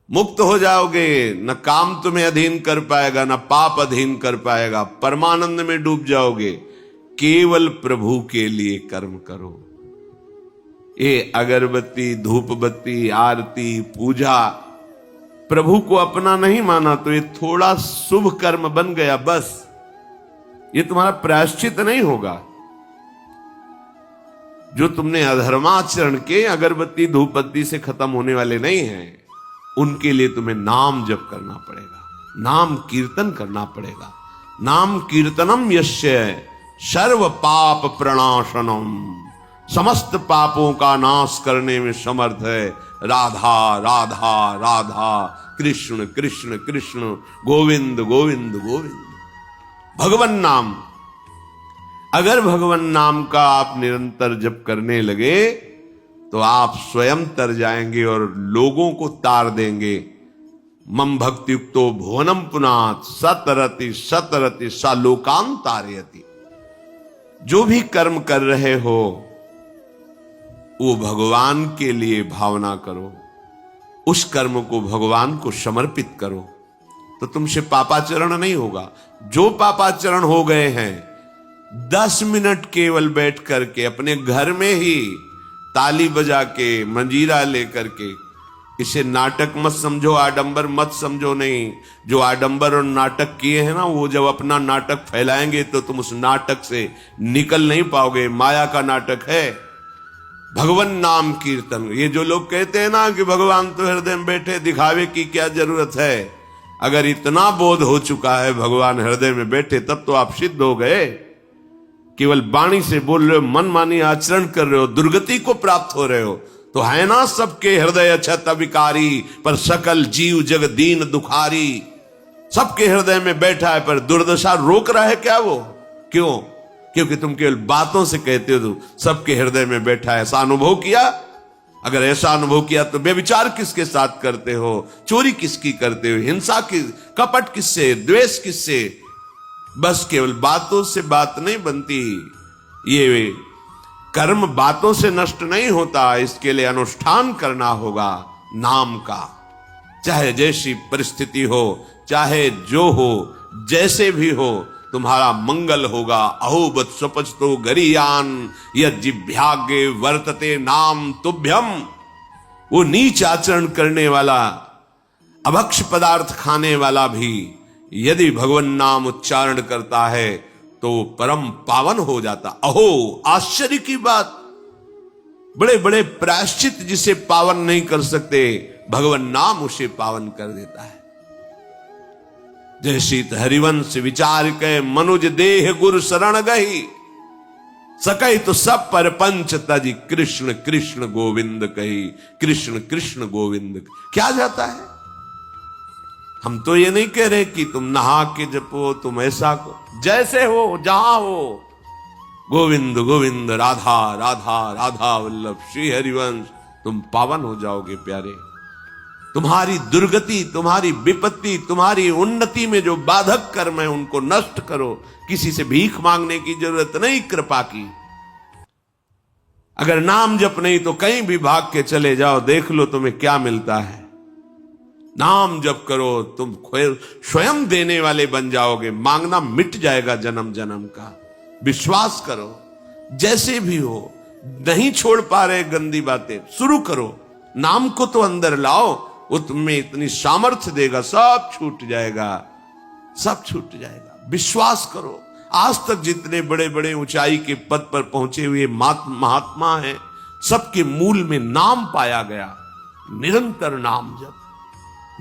मुक्त हो जाओगे, न काम तुम्हें अधीन कर पाएगा, न पाप अधीन कर पाएगा, परमानंद में डूब जाओगे। केवल प्रभु के लिए कर्म करो। ये अगरबत्ती, धूप बत्ती, आरती, पूजा, प्रभु को अपना नहीं माना तो ये थोड़ा शुभ कर्म बन गया, बस ये तुम्हारा प्रायश्चित नहीं होगा। जो तुमने अधर्माचरण के अगरबत्ती धूप बत्ती से खत्म होने वाले नहीं हैं, उनके लिए तुम्हें नाम जप करना पड़ेगा, नाम कीर्तन करना पड़ेगा। नाम कीर्तनम यस्य सर्व पाप प्रणाशनम, समस्त पापों का नाश करने में समर्थ है। राधा राधा राधा, कृष्ण कृष्ण कृष्ण, गोविंद गोविंद गोविंद। भगवन नाम, अगर भगवन नाम का आप निरंतर जप करने लगे तो आप स्वयं तर जाएंगे और लोगों को तार देंगे। मम भक्ति युक्तो भुवनम पुनात सतरति सतरति सा लोकान तारयति। जो भी कर्म कर रहे हो वो भगवान के लिए भावना करो, उस कर्म को भगवान को समर्पित करो, तो तुमसे पापाचरण नहीं होगा। जो पापाचरण हो गए हैं, 10 मिनट केवल बैठ करके अपने घर में ही ताली बजा के, मंजीरा लेकर के, इसे नाटक मत समझो, आडंबर मत समझो। नहीं, जो आडंबर और नाटक किए हैं ना, वो जब अपना नाटक फैलाएंगे तो तुम उस नाटक से निकल नहीं पाओगे। माया का नाटक है। भगवान नाम कीर्तन, ये जो लोग कहते हैं ना कि भगवान तो हृदय में बैठे, दिखावे की क्या जरूरत है। अगर इतना बोध हो चुका है भगवान हृदय में बैठे, तब तो आप सिद्ध हो गए। केवल वाणी से बोल रहे हो, मन मानी आचरण कर रहे हो, दुर्गति को प्राप्त हो रहे हो, तो है ना सबके हृदय अछत विकारी, पर सकल जीव जग दीन दुखारी। सबके हृदय में बैठा है, पर दुर्दशा रोक रहा है क्या वो? क्यों? क्योंकि तुम केवल बातों से कहते हो सबके हृदय में बैठा है। ऐसा अनुभव किया? अगर ऐसा अनुभव किया तो व्यभिचार किसके साथ करते हो, चोरी किसकी करते हो, हिंसा की, कपट किससे, द्वेष किससे? बस केवल बातों से बात नहीं बनती। ये कर्म बातों से नष्ट नहीं होता, इसके लिए अनुष्ठान करना होगा नाम का। चाहे जैसी परिस्थिति हो, चाहे जो हो, जैसे भी हो, तुम्हारा मंगल होगा। अहोबत स्वपचतो गरियान यज्जिभ्यागे वर्तते नाम तुभ्यम। वो नीच आचरण करने वाला, अभक्ष पदार्थ खाने वाला भी यदि भगवान नाम उच्चारण करता है तो परम पावन हो जाता। अहो, आश्चर्य की बात! बड़े बड़े प्रायश्चित जिसे पावन नहीं कर सकते, भगवान नाम उसे पावन कर देता है। जैसी हरिवंश विचार के मनुज देह गुरु शरण गही, सकई तो सब पर पंच तजी कृष्ण कृष्ण गोविंद कही। कृष्ण कृष्ण गोविंद क्या जाता है? हम तो ये नहीं कह रहे कि तुम नहा के जपो, तुम ऐसा को, जैसे हो, जहां हो, गोविंद गोविंद, राधा राधा राधा वल्लभ श्री हरिवंश, तुम पावन हो जाओगे प्यारे। तुम्हारी दुर्गति, तुम्हारी विपत्ति, तुम्हारी उन्नति में जो बाधक कर्म है उनको नष्ट करो। किसी से भीख मांगने की जरूरत नहीं, कृपा की। अगर नाम जप नहीं तो कहीं भी भाग के चले जाओ, देख लो तुम्हें क्या मिलता है। नाम जप करो, तुम स्वयं देने वाले बन जाओगे। मांगना मिट जाएगा जन्म जन्म का। विश्वास करो, जैसे भी हो। नहीं छोड़ पा रहे गंदी बातें, शुरू करो। नाम को तो अंदर लाओ, वो तुम्हें इतनी सामर्थ्य देगा, सब छूट जाएगा, सब छूट जाएगा। विश्वास करो। आज तक जितने बड़े बड़े ऊंचाई के पद पर पहुंचे हुए महात्मा हैं, सबके मूल में नाम पाया गया। निरंतर नाम जप,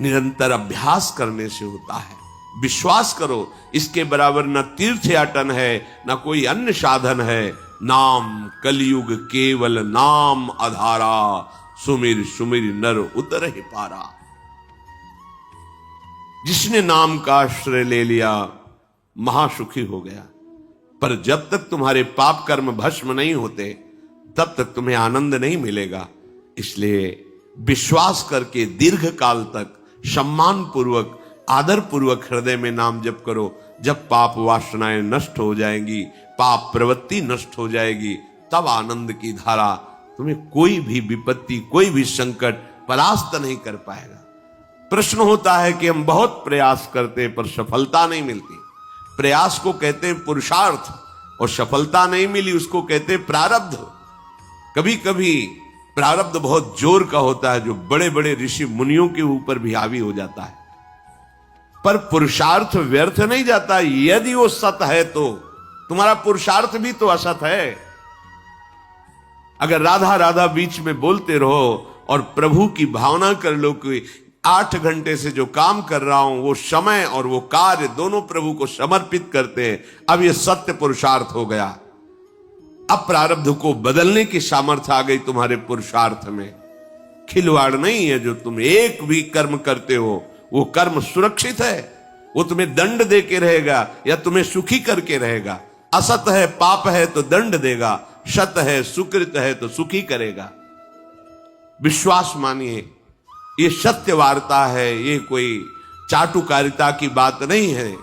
निरंतर अभ्यास करने से होता है। विश्वास करो, इसके बराबर न तीर्थयाटन है, न कोई अन्य साधन है। नाम कलयुग केवल नाम आधारा, सुमिर सुमिर नर उतर ही पारा। जिसने नाम का आश्रय ले लिया महासुखी हो गया। पर जब तक तुम्हारे पाप कर्म भस्म नहीं होते, तब तक तुम्हें आनंद नहीं मिलेगा। इसलिए विश्वास करके दीर्घ काल तक सम्मान पूर्वक, आदर पूर्वक हृदय में नाम जप करो। जब पाप वासनाएं नष्ट हो जाएंगी, पाप प्रवृत्ति नष्ट हो जाएगी, तब आनंद की धारा, तुम्हें कोई भी विपत्ति, कोई भी संकट परास्त नहीं कर पाएगा। प्रश्न होता है कि हम बहुत प्रयास करते हैं पर सफलता नहीं मिलती। प्रयास को कहते हैं पुरुषार्थ, और सफलता नहीं मिली उसको कहते हैं प्रारब्ध। कभी कभी प्रारब्ध बहुत जोर का होता है, जो बड़े बड़े ऋषि मुनियों के ऊपर भी हावी हो जाता है। पर पुरुषार्थ व्यर्थ नहीं जाता। यदि वो सत है तो तुम्हारा पुरुषार्थ भी तो असत है। अगर राधा राधा बीच में बोलते रहो और प्रभु की भावना कर लो कि 8 घंटे से जो काम कर रहा हूं वो समय और वो कार्य दोनों प्रभु को समर्पित करते हैं, अब ये सत्य पुरुषार्थ हो गया। अब प्रारब्ध को बदलने की सामर्थ्य आ गई तुम्हारे पुरुषार्थ में। खिलवाड़ नहीं है। जो तुम एक भी कर्म करते हो वो कर्म सुरक्षित है, वो तुम्हें दंड दे के रहेगा या तुम्हें सुखी करके रहेगा। असत है, पाप है तो दंड देगा, सत है, सुकृत है तो सुखी करेगा। विश्वास मानिए, ये सत्य वार्ता है, ये कोई चाटुकारिता की बात नहीं है।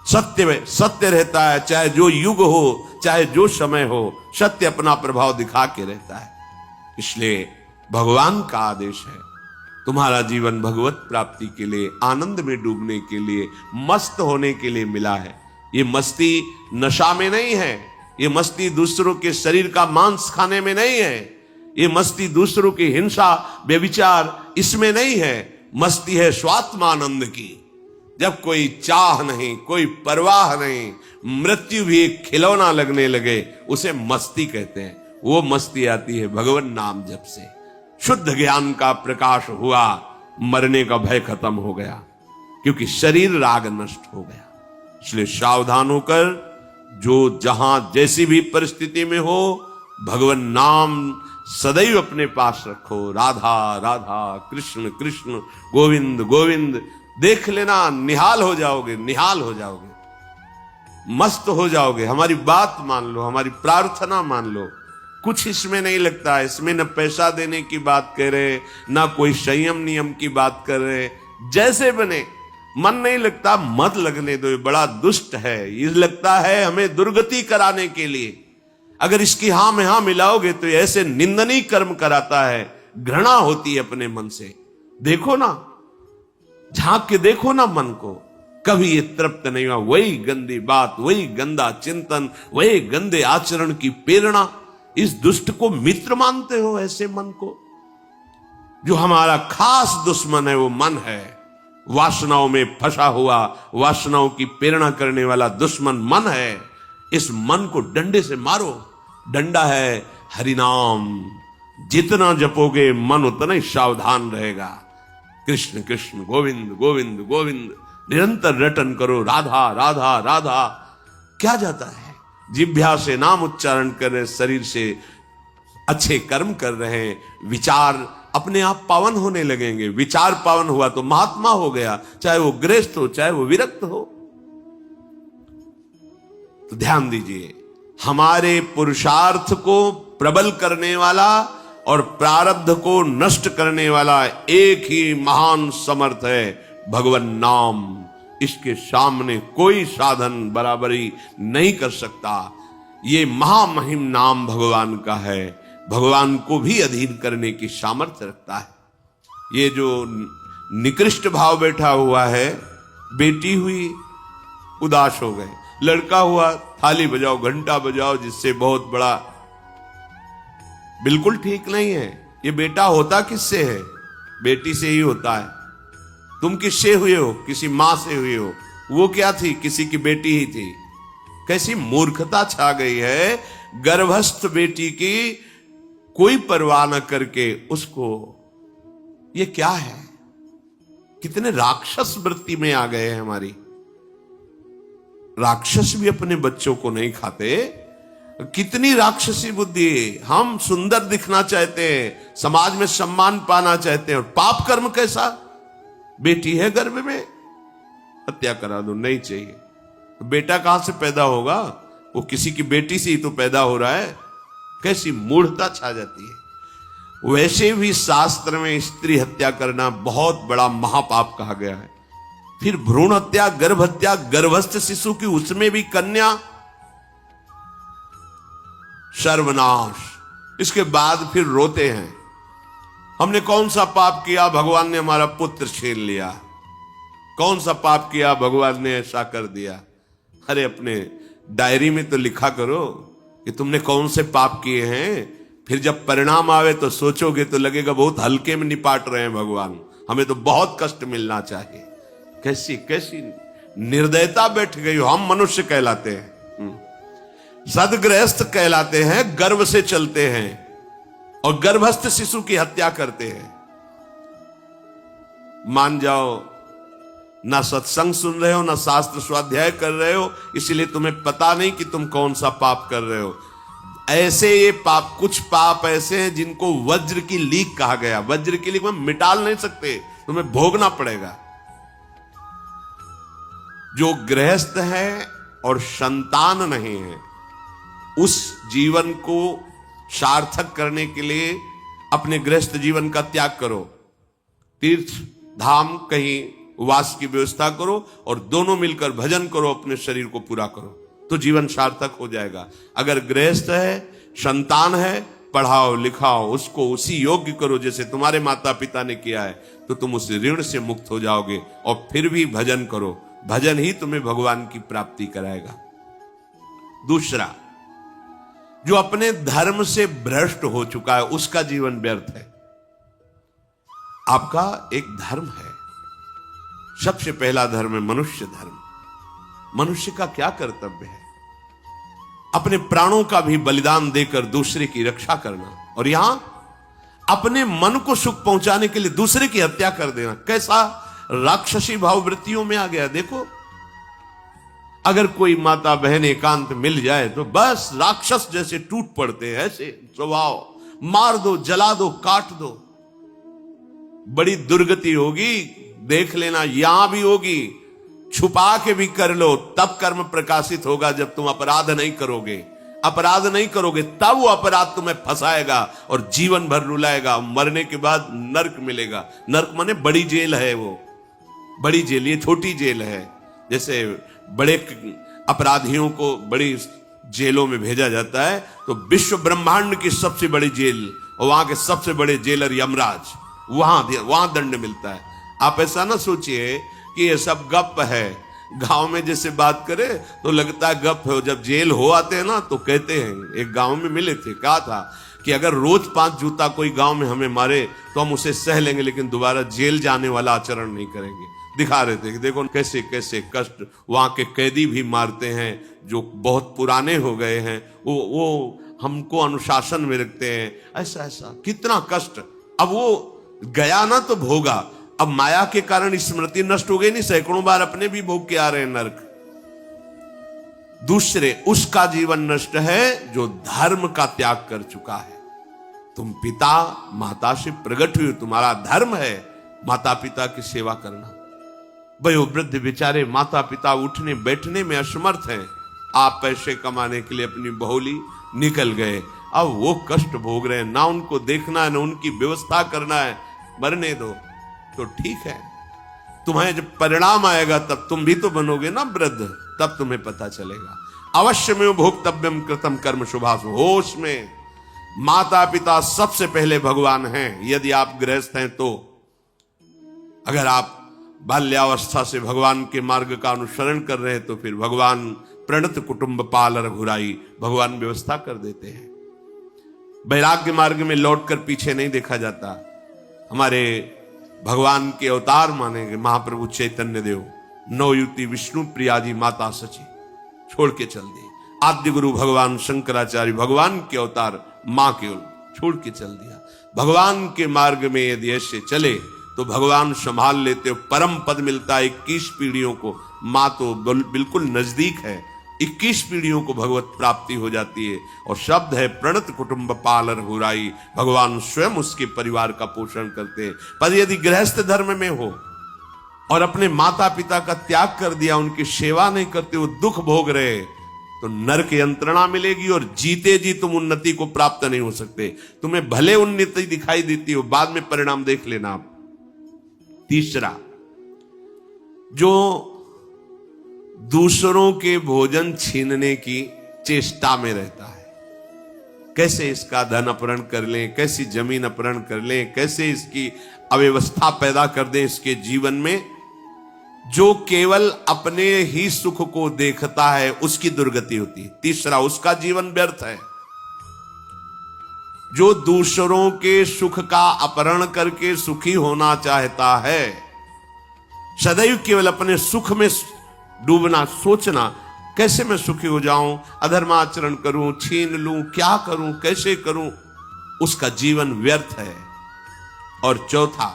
सत्य सत्य रहता है, चाहे जो युग हो, चाहे जो समय हो, सत्य अपना प्रभाव दिखा के रहता है। इसलिए भगवान का आदेश है, तुम्हारा जीवन भगवत प्राप्ति के लिए, आनंद में डूबने के लिए, मस्त होने के लिए मिला है। ये मस्ती नशा में नहीं है, ये मस्ती दूसरों के शरीर का मांस खाने में नहीं है, ये मस्ती दूसरों की हिंसा व्यभिचार इसमें नहीं है। मस्ती है स्वात्मानंद की। जब कोई चाह नहीं, कोई परवाह नहीं, मृत्यु भी एक खिलौना लगने लगे, उसे मस्ती कहते हैं। वो मस्ती आती है भगवान नाम जप से। शुद्ध ज्ञान का प्रकाश हुआ, मरने का भय खत्म हो गया, क्योंकि शरीर राग नष्ट हो गया। इसलिए सावधान होकर जो जहां जैसी भी परिस्थिति में हो, भगवान नाम सदैव अपने पास रखो। राधा राधा, कृष्ण कृष्ण, गोविंद गोविंद। देख लेना, निहाल हो जाओगे, निहाल हो जाओगे, मस्त हो जाओगे। हमारी बात मान लो, हमारी प्रार्थना मान लो। कुछ इसमें नहीं लगता। इसमें न पैसा देने की बात कर रहे, ना कोई संयम नियम की बात कर रहे। जैसे बने, मन नहीं लगता, मत लगने दो, ये बड़ा दुष्ट है। ये लगता है हमें दुर्गति कराने के लिए। अगर इसकी हां में हां मिलाओगे तो ऐसे निंदनीय कर्म कराता है, घृणा होती है अपने मन से। देखो ना, झांक के देखो ना मन को, कभी ये तृप्त नहीं हुआ। वही गंदी बात, वही गंदा चिंतन, वही गंदे आचरण की प्रेरणा। इस दुष्ट को मित्र मानते हो, ऐसे मन को? जो हमारा खास दुश्मन है वो मन है। वासनाओं में फंसा हुआ, वासनाओं की प्रेरणा करने वाला दुश्मन मन है। इस मन को डंडे से मारो। डंडा है हरिनाम। जितना जपोगे मन उतना ही सावधान रहेगा। कृष्ण कृष्ण, गोविंद गोविंद गोविंद, निरंतर रटन करो। राधा राधा राधा। क्या जाता है? जिह्वा से नाम उच्चारण कर रहे, शरीर से अच्छे कर्म कर रहे हैं, विचार अपने आप पावन होने लगेंगे। विचार पावन हुआ तो महात्मा हो गया, चाहे वो गृहस्थ हो, चाहे वो विरक्त हो। तो ध्यान दीजिए, हमारे पुरुषार्थ को प्रबल करने वाला और प्रारब्ध को नष्ट करने वाला एक ही महान समर्थ है, भगवान नाम। इसके सामने कोई साधन बराबरी नहीं कर सकता। ये महामहिम नाम भगवान का है, भगवान को भी अधीन करने की सामर्थ्य रखता है। ये जो निकृष्ट भाव बैठा हुआ है, बेटी हुई उदास हो गए, लड़का हुआ थाली बजाओ, घंटा बजाओ, जिससे बहुत बड़ा, बिल्कुल ठीक नहीं है। ये बेटा होता किससे है? बेटी से ही होता है। तुम किससे हुए हो? किसी मां से हुए हो। वो क्या थी? किसी की बेटी ही थी। कैसी मूर्खता छा गई है, गर्भस्थ बेटी की कोई परवाह न करके उसको। ये क्या है? कितने राक्षस वृत्ति में आ गए हैं हमारी। राक्षस भी अपने बच्चों को नहीं खाते। कितनी राक्षसी बुद्धि। हम सुंदर दिखना चाहते हैं, समाज में सम्मान पाना चाहते हैं, और पाप कर्म कैसा? बेटी है गर्भ में, हत्या करा दो, नहीं चाहिए। तो बेटा कहां से पैदा होगा? वो किसी की बेटी से ही तो पैदा हो रहा है। कैसी मूढ़ता छा जाती है। वैसे भी शास्त्र में स्त्री हत्या करना बहुत बड़ा महापाप कहा गया है। फिर भ्रूण हत्या, गर्भ हत्या, गर्भस्थ शिशु की, उसमें भी कन्या, सर्वनाश। इसके बाद फिर रोते हैं, हमने कौन सा पाप किया, भगवान ने हमारा पुत्र छीन लिया। कौन सा पाप किया, भगवान ने ऐसा कर दिया। अरे अपने डायरी में तो लिखा करो कि तुमने कौन से पाप किए हैं। फिर जब परिणाम आवे तो सोचोगे तो लगेगा बहुत हल्के में निपाट रहे हैं भगवान, हमें तो बहुत कष्ट मिलना चाहिए। कैसी कैसी निर्दयता बैठ गई हो। हम मनुष्य कहलाते हैं, सदगृहस्थ कहलाते हैं, गर्व से चलते हैं और गर्भस्थ शिशु की हत्या करते हैं। मान जाओ, ना सत्संग सुन रहे हो, ना शास्त्र स्वाध्याय कर रहे हो, इसलिए तुम्हें पता नहीं कि तुम कौन सा पाप कर रहे हो। ऐसे ये पाप, कुछ पाप ऐसे हैं जिनको वज्र की लीक कहा गया। वज्र की लीक में मिटाल नहीं सकते, तुम्हें भोगना पड़ेगा। जो गृहस्थ है और संतान नहीं है, उस जीवन को सार्थक करने के लिए अपने गृहस्थ जीवन का त्याग करो। तीर्थ धाम कहीं वास की व्यवस्था करो और दोनों मिलकर भजन करो, अपने शरीर को पूरा करो, तो जीवन सार्थक हो जाएगा। अगर गृहस्थ है, संतान है, पढ़ाओ लिखाओ, उसको उसी योग्य करो जैसे तुम्हारे माता पिता ने किया है, तो तुम उस ऋण से मुक्त हो जाओगे। और फिर भी भजन करो, भजन ही तुम्हें भगवान की प्राप्ति कराएगा। दूसरा, जो अपने धर्म से भ्रष्ट हो चुका है, उसका जीवन व्यर्थ है। आपका एक धर्म है, सबसे पहला धर्म है मनुष्य धर्म। मनुष्य का क्या कर्तव्य है? अपने प्राणों का भी बलिदान देकर दूसरे की रक्षा करना, और यहां अपने मन को सुख पहुंचाने के लिए दूसरे की हत्या कर देना। कैसा राक्षसी भाव वृत्तियों में आ गया। देखो, अगर कोई माता बहन एकांत मिल जाए तो बस राक्षस जैसे टूट पड़ते हैं। ऐसे स्वभाव, मार दो, जला दो, काट दो। बड़ी दुर्गति होगी, देख लेना, यहां भी होगी। छुपा के भी कर लो, तब कर्म प्रकाशित होगा। जब तुम अपराध नहीं करोगे, अपराध नहीं करोगे, तब वो अपराध तुम्हें फंसाएगा और जीवन भर रुलाएगा। मरने के बाद नरक मिलेगा। नरक माने बड़ी जेल है, वो बड़ी जेल, ये छोटी जेल है। जैसे बड़े अपराधियों को बड़ी जेलों में भेजा जाता है, तो विश्व ब्रह्मांड की सबसे बड़ी जेल और वहां के सबसे बड़े जेलर यमराज, वहां दंड मिलता है। आप ऐसा ना सोचिए कि ये सब गप है। गांव में जैसे बात करे तो लगता है गप है। जब जेल हो आते हैं ना तो कहते हैं, एक गांव में मिले थे, कहा था कि अगर रोज 5 जूता कोई गांव में हमें मारे तो हम उसे सह लेंगे, लेकिन दोबारा जेल जाने वाला आचरण नहीं करेंगे। दिखा रहे थे कि देखो कैसे कैसे कष्ट वहां के कैदी भी मारते हैं जो बहुत पुराने हो गए हैं। वो हमको अनुशासन में रखते हैं। ऐसा ऐसा कितना कष्ट। अब वो गया ना तो भोगा, अब माया के कारण स्मृति नष्ट हो गई नहीं, सैकड़ों बार अपने भी भोग के आ रहे हैं नरक। दूसरे, उसका जीवन नष्ट है जो धर्म का त्याग कर चुका है। तुम पिता माता से प्रकट हुए, तुम्हारा धर्म है माता पिता की सेवा करना। वयोवृद्ध बेचारे माता पिता उठने बैठने में असमर्थ हैं। आप पैसे कमाने के लिए अपनी बहुली निकल गए, अब वो कष्ट भोग रहे हैं। ना उनको देखना है, ना उनकी व्यवस्था करना है। मरने दो तो ठीक है, तुम्हें जब परिणाम आएगा तब तुम भी तो बनोगे ना वृद्ध, तब तुम्हें पता चलेगा। अवश्य में भोक्तव्यम कृतम कर्म शुभाशु। होश में, माता पिता सबसे पहले भगवान हैं यदि आप गृहस्थ हैं तो। अगर आप बाल्यावस्था से भगवान के मार्ग का अनुसरण कर रहे हैं तो फिर भगवान प्रणत कुटुंब पाल रघुराई, भगवान व्यवस्था कर देते हैं। वैराग्य मार्ग में लौटकर पीछे नहीं देखा जाता। हमारे भगवान के अवतार मानेंगे महाप्रभु चैतन्य देव, नवयुति विष्णु प्रिया जी माता सची छोड़ के चल दिए। आद्य गुरु भगवान शंकराचार्य भगवान के अवतार मां के छोड़ के चल दिया। भगवान के मार्ग में यदि ऐसे चले तो भगवान संभाल लेते हो, परम पद मिलता है 21 पीढ़ियों को। मां तो बिल्कुल नजदीक है, 21 पीढ़ियों को भगवत प्राप्ति हो जाती है। और शब्द है प्रणत कुटुंब पाल रघुराई, भगवान स्वयं उसके परिवार का पोषण करते हैं। पर यदि गृहस्थ धर्म में हो और अपने माता पिता का त्याग कर दिया, उनकी सेवा नहीं करते, वो दुख भोग रहे, तो नरक यंत्रणा मिलेगी और जीते जी तुम उन्नति को प्राप्त नहीं हो सकते। तुम्हें भले उन्नति दिखाई देती हो, बाद में परिणाम देख लेना आप। तीसरा, जो दूसरों के भोजन छीनने की चेष्टा में रहता है, कैसे इसका धन अपहरण कर लें, कैसी जमीन अपहरण कर लें, कैसे इसकी अव्यवस्था पैदा कर दें इसके जीवन में। जो केवल अपने ही सुख को देखता है उसकी दुर्गति होती है। तीसरा, उसका जीवन व्यर्थ है। जो दूसरों के सुख का अपहरण करके सुखी होना चाहता है, सदैव केवल अपने सुख में डूबना, सोचना कैसे मैं सुखी हो जाऊं, अधर्माचरण करूं, छीन लूं, क्या करूं, कैसे करूं, उसका जीवन व्यर्थ है। और चौथा,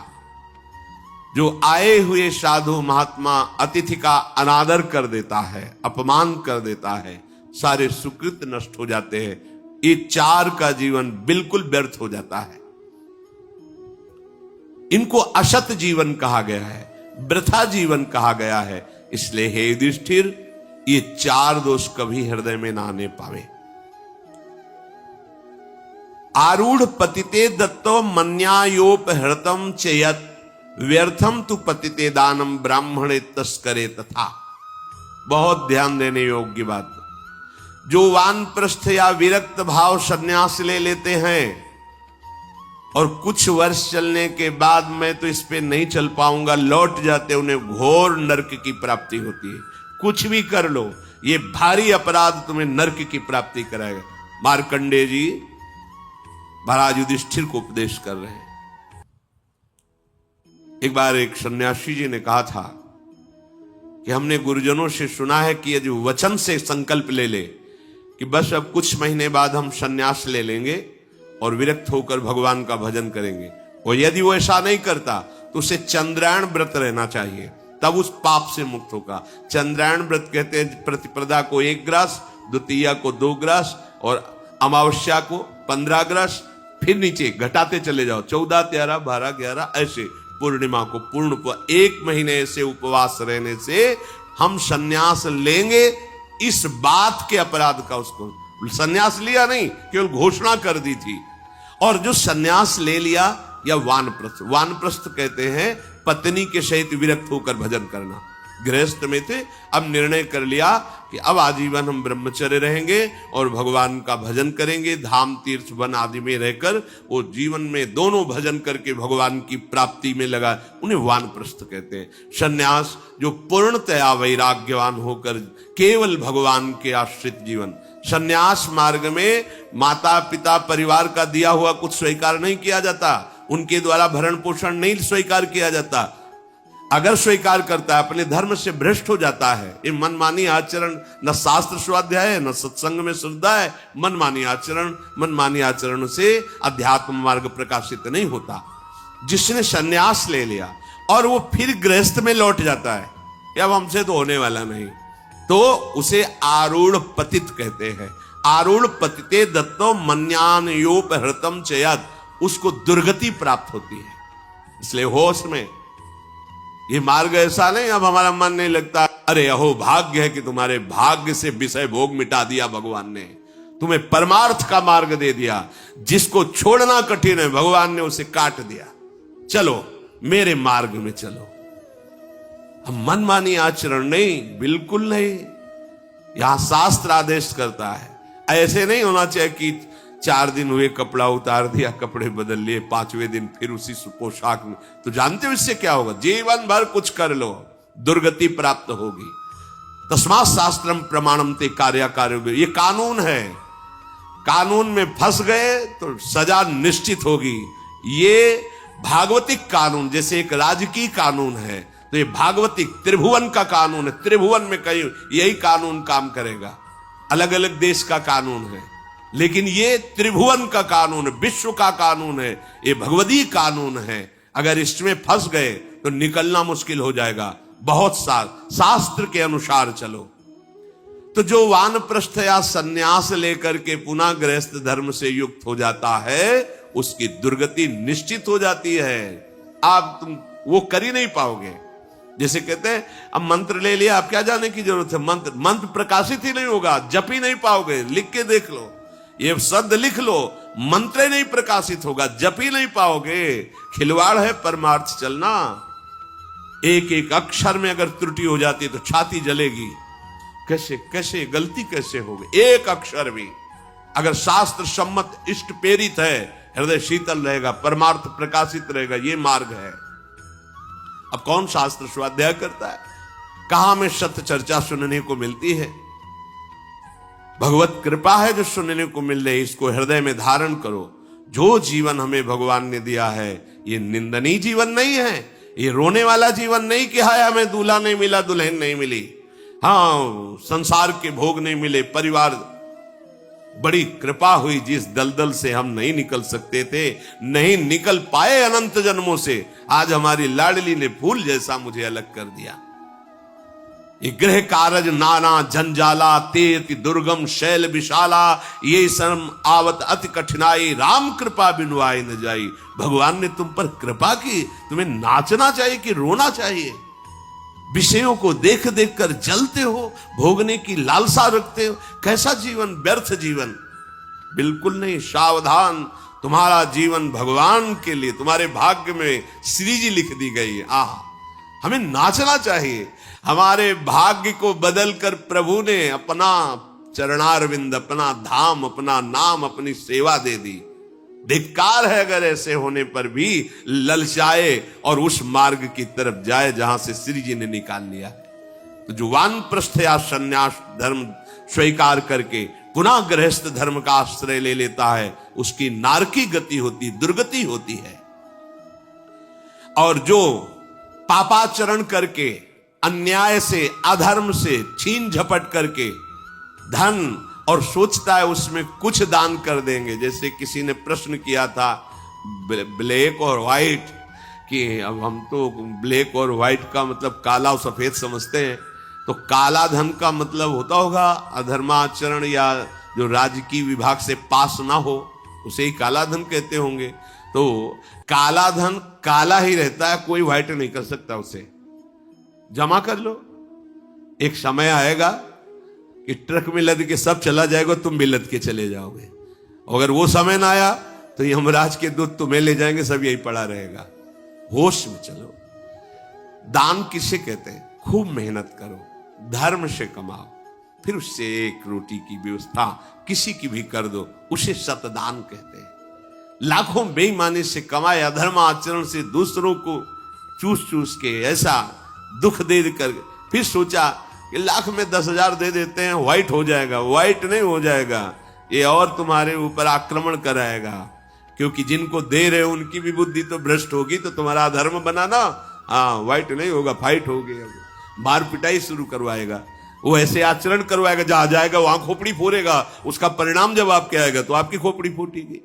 जो आए हुए साधु महात्मा अतिथि का अनादर कर देता है, अपमान कर देता है, सारे सुकृत नष्ट हो जाते हैं। ये चार का जीवन बिल्कुल व्यर्थ हो जाता है। इनको असत जीवन कहा गया है, वृथा जीवन कहा गया है। इसलिए हे युधिष्ठिर, ये चार दोष कभी हृदय में ना आने पावे। आरूढ़ पतिते दत्तो मन्यायोपहृतम चेयत व्यर्थम तु पतिते दानम ब्राह्मणे तस्करे तथा। बहुत ध्यान देने योग्य बात। जो वानप्रस्थ या विरक्त भाव संन्यास ले लेते हैं और कुछ वर्ष चलने के बाद मैं तो इस पे नहीं चल पाऊंगा लौट जाते, उन्हें घोर नरक की प्राप्ति होती है। कुछ भी कर लो, ये भारी अपराध तुम्हें नरक की प्राप्ति कराएगा। मार्कंडेय जी महाराज युधिष्ठिर को उपदेश कर रहे हैं। एक बार एक सन्यासी जी ने कहा था कि हमने गुरुजनों से सुना है कि यदि वचन से संकल्प ले ले कि बस अब कुछ महीने बाद हम सन्यास ले लेंगे और विरक्त होकर भगवान का भजन करेंगे, और यदि वो ऐसा नहीं करता तो उसे चंद्रायण व्रत रहना चाहिए, तब उस पाप से मुक्त होगा। चंद्रायण व्रत कहते हैं प्रतिपदा को 1 ग्रास, द्वितीया को 2 ग्रास और अमावस्या को 15 ग्रास, फिर नीचे घटाते चले जाओ 14, 13, 12, 11 ऐसे पूर्णिमा को पूर्ण 1 महीने से उपवास रहने से हम सन्यास लेंगे। इस बात के अपराध का उसको सन्यास लिया नहीं, केवल घोषणा कर दी थी। और जो सन्यास ले लिया या वानप्रस्थ, वानप्रस्थ कहते हैं पत्नी के सहित विरक्त होकर भजन करना। गृहस्थ में थे, अब निर्णय कर लिया कि अब आजीवन हम ब्रह्मचर्य रहेंगे और भगवान का भजन करेंगे, धाम तीर्थ वन आदि में रहकर वो जीवन में दोनों भजन करके भगवान की प्राप्ति में लगा, उन्हें वानप्रस्थ कहते हैं। सन्यास जो पूर्णतया वैराग्यवान होकर केवल भगवान के आश्रित जीवन। सन्यास मार्ग में माता पिता परिवार का दिया हुआ कुछ स्वीकार नहीं किया जाता, उनके द्वारा भरण पोषण नहीं स्वीकार किया जाता। अगर स्वीकार करता है अपने धर्म से भ्रष्ट हो जाता है। ये मनमानी आचरण, न शास्त्र स्वाध्याय है न सत्संग में श्रद्धा है। मनमानी आचरण से अध्यात्म मार्ग प्रकाशित नहीं होता। जिसने सन्यास ले लिया और वो फिर गृहस्थ में लौट जाता है, अब हमसे तो होने वाला नहीं, तो उसे आरूढ़ पतित कहते हैं। आरूढ़ पतिते दत्तो मन्यानयोपहृतम चयत, उसको दुर्गति प्राप्त होती है। इसलिए होश में ये मार्ग ऐसा नहीं अब हमारा मन नहीं लगता, अरे अहो भाग्य है कि तुम्हारे भाग्य से विषय भोग मिटा दिया भगवान ने, तुम्हें परमार्थ का मार्ग दे दिया। जिसको छोड़ना कठिन है भगवान ने उसे काट दिया, चलो मेरे मार्ग में चलो। हम मनमानी आचरण नहीं, बिल्कुल नहीं। यहां शास्त्र आदेश करता है। ऐसे नहीं होना चाहिए कि 4 दिन हुए कपड़ा उतार दिया, कपड़े बदल लिए, 5वें दिन फिर उसी पोशाक में। तो जानते हो इससे क्या होगा? जीवन भर कुछ कर लो, दुर्गति प्राप्त होगी। तस्मात् शास्त्रम प्रमाणम ते कार्याकार्यो, ये कानून है। कानून में फंस गए तो सजा निश्चित होगी। ये भागवतिक कानून, जैसे एक राजकीय कानून है, तो ये भागवतिक त्रिभुवन का कानून है। त्रिभुवन में कहीं यही कानून काम करेगा। अलग अलग देश का कानून है, लेकिन ये त्रिभुवन का कानून है, विश्व का कानून है, ये भगवदीय कानून है। अगर इसमें फंस गए तो निकलना मुश्किल हो जाएगा। बहुत शास्त्र के अनुसार चलो। तो जो वानप्रस्थ या सन्यास लेकर के पुनः गृहस्थ धर्म से युक्त हो जाता है, उसकी दुर्गति निश्चित हो जाती है। आप तुम वो कर ही नहीं पाओगे। जैसे कहते हैं अब मंत्र ले लिया, आप क्या जाने की जरूरत है? मंत्र प्रकाशित ही नहीं होगा, जप ही नहीं पाओगे। लिख के देख लो, ये शब्द लिख लो, मंत्र नहीं प्रकाशित होगा, जप ही नहीं पाओगे। खिलवाड़ है परमार्थ चलना। एक एक अक्षर में अगर त्रुटि हो जाती है तो छाती जलेगी। कैसे गलती कैसे होगी? एक अक्षर भी अगर शास्त्र सम्मत इष्ट प्रेरित है, हृदय शीतल रहेगा, परमार्थ प्रकाशित रहेगा, ये मार्ग है। अब कौन शास्त्र स्वाध्याय करता है? कहां में सत्य चर्चा सुनने को मिलती है? भगवत कृपा है जो सुनने को मिल रही, इसको हृदय में धारण करो। जो जीवन हमें भगवान ने दिया है ये निंदनीय जीवन नहीं है, ये रोने वाला जीवन नहीं कि हाय हमें दूल्हा नहीं मिला, दुल्हन नहीं मिली, हाँ संसार के भोग नहीं मिले, परिवार बड़ी कृपा हुई जिस दलदल से हम नहीं निकल सकते थे, नहीं निकल पाए अनंत जन्मों से, आज हमारी लाडली ने फूल जैसा मुझे अलग कर दिया। ये गृह कारज नाना जंजाला, ते अति दुर्गम शैल विशाला, ये शर्म आवत अति कठिनाई, राम कृपा बिनु आए न जाई। भगवान ने तुम पर कृपा की, तुम्हें नाचना चाहिए कि रोना चाहिए? विषयों को देख देख कर जलते हो, भोगने की लालसा रखते हो, कैसा जीवन, व्यर्थ जीवन। बिल्कुल नहीं, सावधान, तुम्हारा जीवन भगवान के लिए, तुम्हारे भाग्य में श्री जी लिख दी गई है। आह, हमें नाचना चाहिए। हमारे भाग्य को बदलकर प्रभु ने अपना चरणारविंद, अपना धाम, अपना नाम, अपनी सेवा दे दी। धिक्कार है अगर ऐसे होने पर भी ललचाए और उस मार्ग की तरफ जाए जहां से श्री जी ने निकाल लिया है। तो जो वानप्रस्थ या संन्यास धर्म स्वीकार करके पुनः गृहस्थ धर्म का आश्रय ले लेता है, उसकी नारकी गति होती, दुर्गति होती है। और जो पापाचरण करके, अन्याय से, अधर्म से छीन झपट करके धन, और सोचता है उसमें कुछ दान कर देंगे, जैसे किसी ने प्रश्न किया था ब्लैक और व्हाइट, कि अब हम तो ब्लैक और व्हाइट का मतलब काला और सफेद समझते हैं, तो काला धन का मतलब होता होगा अधर्माचरण या जो राजकीय विभाग से पास ना हो, उसे ही काला धन कहते होंगे। तो काला धन काला ही रहता है, कोई व्हाइट नहीं कर सकता उसे। जमा कर लो, एक समय आएगा कि ट्रक में लद के सब चला जाएगा, तुम भी लद के चले जाओगे। अगर वो समय ना आया तो यमराज के दूत तुम्हें ले जाएंगे, सब यही पड़ा रहेगा। होश में चलो। दान किसे कहते हैं? खूब मेहनत करो, धर्म से कमाओ, फिर उससे एक रोटी की व्यवस्था किसी की भी कर दो, उसे सतदान कहते हैं। लाखों बेईमानी से कमाए, अधर्म आचरण से दूसरों को चूस चूस के ऐसा दुख दे कर फिर सोचा कि लाख में 10,000 दे देते हैं, व्हाइट हो जाएगा। व्हाइट नहीं हो जाएगा, ये और तुम्हारे ऊपर आक्रमण कराएगा, क्योंकि जिनको दे रहे हो उनकी भी बुद्धि तो भ्रष्ट होगी, तो तुम्हारा धर्म बनाना, हाँ व्हाइट नहीं होगा, फाइट होगी। मार पिटाई शुरू करवाएगा, वो ऐसे आचरण करवाएगा, जहां जाएगा वहां खोपड़ी फोड़ेगा, उसका परिणाम जब आपके आएगा तो आपकी खोपड़ी फूटेगी।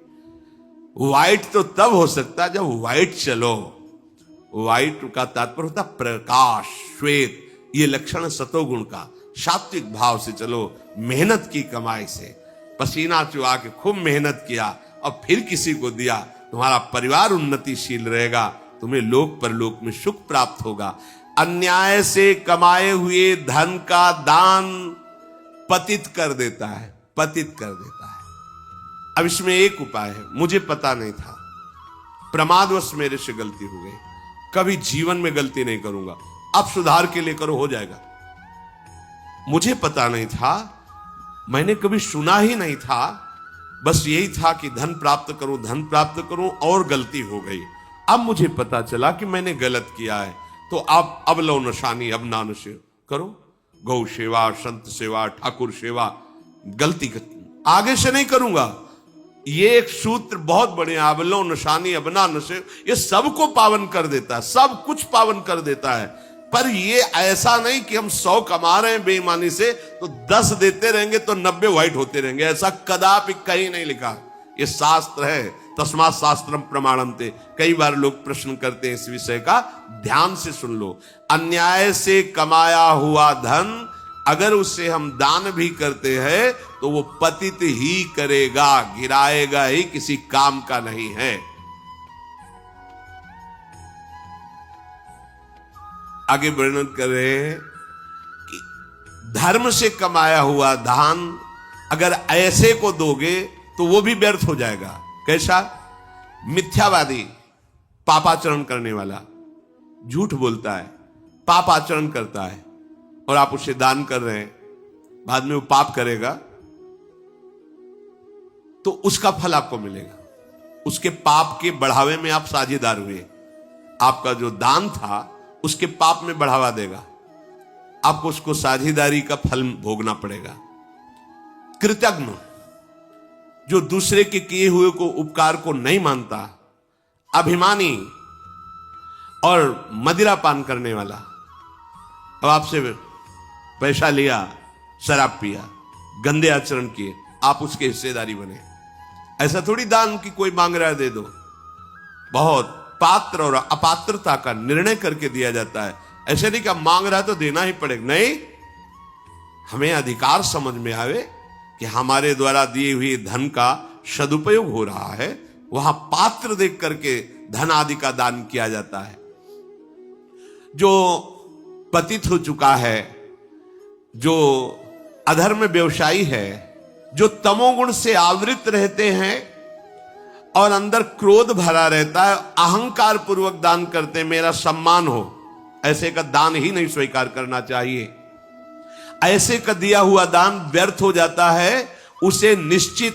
व्हाइट तो तब हो सकता है जब व्हाइट चलो। व्हाइट का तात्पर्य होता प्रकाश, श्वेत, ये लक्षण सतोगुण का। सात्विक भाव से चलो, मेहनत की कमाई से, पसीना चुआ के खूब मेहनत किया और फिर किसी को दिया, तुम्हारा परिवार उन्नतिशील रहेगा, तुम्हें लोक परलोक में सुख प्राप्त होगा। अन्याय से कमाए हुए धन का दान पतित कर देता है, पतित कर देता है। अब इसमें एक उपाय है, मुझे पता नहीं था, प्रमादवश मेरे से गलती हो गई, कभी जीवन में गलती नहीं करूंगा, अब सुधार के लिए करो, हो जाएगा। मुझे पता नहीं था, मैंने कभी सुना ही नहीं था, बस यही था कि धन प्राप्त करूं, धन प्राप्त करूं, और गलती हो गई। अब मुझे पता चला कि मैंने गलत किया है, तो अब लो नशानी, अब ना नशे करो, गौ सेवा, संत सेवा, ठाकुर सेवा, गलती आगे से नहीं करूंगा। ये एक सूत्र बहुत बढ़िया, अबलो नशानी अबना नशे, ये सबको पावन कर देता है, सब कुछ पावन कर देता है। पर ये ऐसा नहीं कि हम 100 कमा रहे हैं बेईमानी से तो 10 देते रहेंगे तो 90 व्हाइट होते रहेंगे, ऐसा कदापि कहीं नहीं लिखा। ये शास्त्र है, तस्मात् शास्त्रम प्रमाणन्ते। कई बार लोग प्रश्न करते हैं इस विषय का, ध्यान से सुन लो। अन्याय से कमाया हुआ धन अगर उसे हम दान भी करते हैं तो वो पतित ही करेगा, गिराएगा ही, किसी काम का नहीं है। आगे वर्णन कर रहे हैं कि धर्म से कमाया हुआ दान अगर ऐसे को दोगे तो वो भी व्यर्थ हो जाएगा। कैसा? मिथ्यावादी, पापाचरण करने वाला, झूठ बोलता है, पापाचरण करता है, और आप उसे दान कर रहे हैं, बाद में वो पाप करेगा। तो उसका फल आपको मिलेगा। उसके पाप के बढ़ावे में आप साझेदार हुए। आपका जो दान था उसके पाप में बढ़ावा देगा, आपको उसको साझेदारी का फल भोगना पड़ेगा। कृतज्ञ, जो दूसरे के किए हुए को उपकार को नहीं मानता, अभिमानी और मदिरा पान करने वाला, अब आपसे पैसा लिया, शराब पिया, गंदे आचरण किए, आप उसके हिस्सेदारी बने। ऐसा थोड़ी दान की कोई मांग रहा है दे दो। बहुत पात्र और अपात्रता का निर्णय करके दिया जाता है। ऐसे नहीं कि मांग रहा है तो देना ही पड़ेगा, नहीं। हमें अधिकार समझ में आवे कि हमारे द्वारा दिए हुए धन का सदुपयोग हो रहा है, वहां पात्र देख करके धन आदि का दान किया जाता है। जो पतित हो चुका है, जो अधर्म व्यवसायी है, जो तमोगुण से आवृत रहते हैं और अंदर क्रोध भरा रहता है, अहंकार पूर्वक दान करते, मेरा सम्मान हो, ऐसे का दान ही नहीं स्वीकार करना चाहिए। ऐसे का दिया हुआ दान व्यर्थ हो जाता है, उसे निश्चित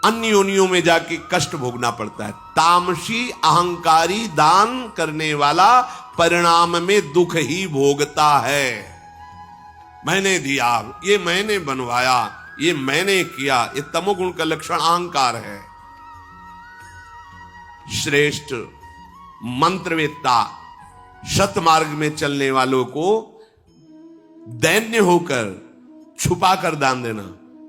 अन्य योनियों में जाके कष्ट भोगना पड़ता है। तामसी अहंकारी दान करने वाला परिणाम में दुख ही भोगता है। मैंने दिया, ये मैंने बनवाया, ये मैंने किया, ये तमोगुण का लक्षण अहंकार है। श्रेष्ठ मंत्रवेत्ता, सतमार्ग में चलने वालों को दैन्य होकर छुपा कर दान देना,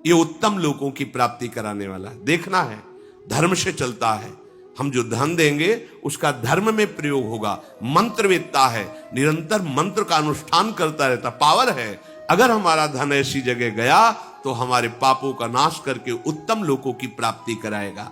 ये उत्तम लोगों की प्राप्ति कराने वाला है। देखना है, धर्म से चलता है। हम जो धन देंगे उसका धर्म में प्रयोग होगा। मंत्रवेत्ता है, निरंतर मंत्र का अनुष्ठान करता रहता, पावर है। अगर हमारा धन ऐसी जगह गया तो हमारे पापों का नाश करके उत्तम लोगों की प्राप्ति कराएगा।